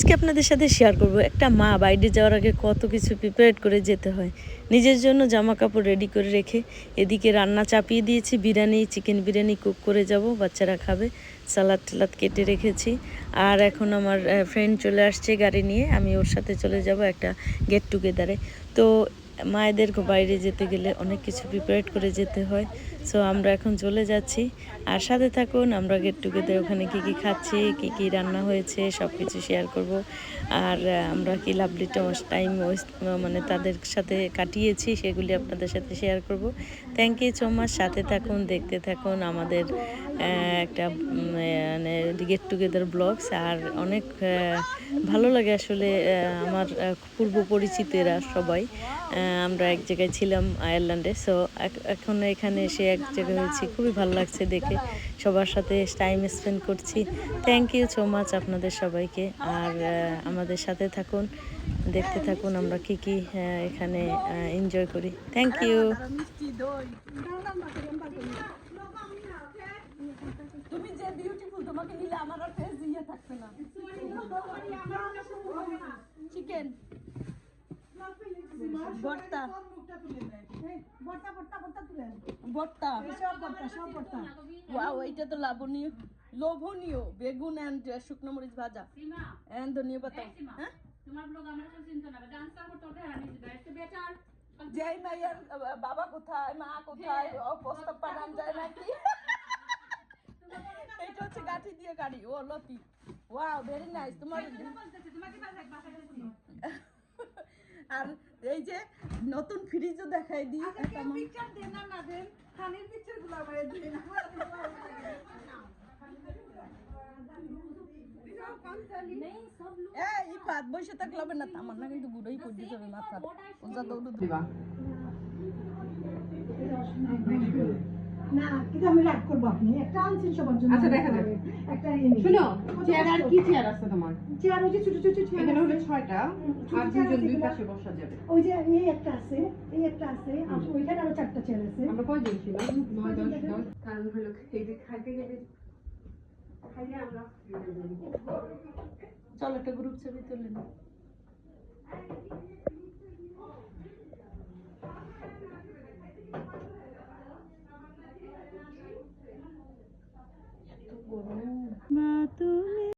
আজকে আপনাদের সাথে শেয়ার করব একটা মা বাইরে যাওয়ার আগে কত কিছু প্রিপেয়ার করে যেতে হয়। নিজের জন্য জামা কাপড় রেডি করে রেখে এদিকে রান্না চাপিয়ে দিয়েছি, চিকেন বিরিয়ানি কুক করে যাব, বাচ্চারা খাবে। সালাদ টালাদ কেটে রেখেছি। আর এখন আমার ফ্রেন্ড চলে আসছে গাড়ি নিয়ে, আমি ওর সাথে চলে যাব একটা গেট টুগেদারে। তো মায়েদের বাইরে যেতে গেলে অনেক কিছু প্রিপেয়ার করে যেতে হয়। সো আমরা এখন চলে যাচ্ছি, আর সাথে থাকুন। আমরা গেট টুগেদার ওখানে কী কী খাচ্ছি, কী কী রান্না হয়েছে সব কিছু শেয়ার করব। আর আমরা কি লাভলি টাইম ওয়েস্ট মানে তাদের সাথে কাটিয়েছি সেগুলি আপনাদের সাথে শেয়ার করব। থ্যাংক ইউ সো মাচ, সাথে থাকুন, দেখতে থাকুন আমাদের একটা মানে গেট টুগেদার ব্লগস। আর অনেক ভালো লাগে আসলে। আমার পূর্ব পরিচিতেরা সবাই, আমরা এক জায়গায় ছিলাম আয়ারল্যান্ডে। সো এখন এখানে এসে এক জায়গায় হয়েছি, খুবই ভালো লাগছে দেখে, সবার সাথে টাইম স্পেন্ড করছি। থ্যাংক ইউ সো মাচ আপনাদের সবাইকে। আর আমাদের সাথে থাকুন, দেখতে থাকুন আমরা কি কি এখানে এনজয় করি। Thank you. তুমি যে বিউটিফুল, তোমাকে নিলে আমার আর ফেস দিয়ে থাকবে না। চিকেন ভর্তা, ওয়াও, এইটা তো লোভনীয় বেগুন এন্ড শুকনো মরিচ ভাজা এন্ড ধনিয়া পাতা। হ্যাঁ, যেই মাইয়ার বাবা কোথায় মা কোথায় প্রস্তাব পাঠান যায় নাকি। এইটা হচ্ছে গাঠি দিয়ে কারি। ও লতি, ওয়াও, ভেরি নাইস। তোমার আর এই যে নতুন ফ্রিজও দেখাই দিই। বসে থাকলে না, আমার না কিন্তু গুড়াই পড়ে যাবে মাথা। না কিন্তু আমি রাগ করবো, আপনি একটা আনছেন সবার জন্য। আচ্ছা, দেখা যাবে। একটা শুনো, চেয়ার আর কি চেয়ার আছে তোমার? চেয়ার ওই যে ছোট ছোট চেয়ার, এখানে হলো 6টা, আর দুজন দুই পাশে বসা যাবে। ওই যে এই একটা আছে, এই একটা আছে, আর ওইখানে আরো 4টা চেয়ার আছে। আমরা কয়জন ছিলাম? 9 10 কারণ হলো এই যে খাইতে গেলে খাইলে আমরা চলো একটা গ্রুপ ছবি তুলে নিই।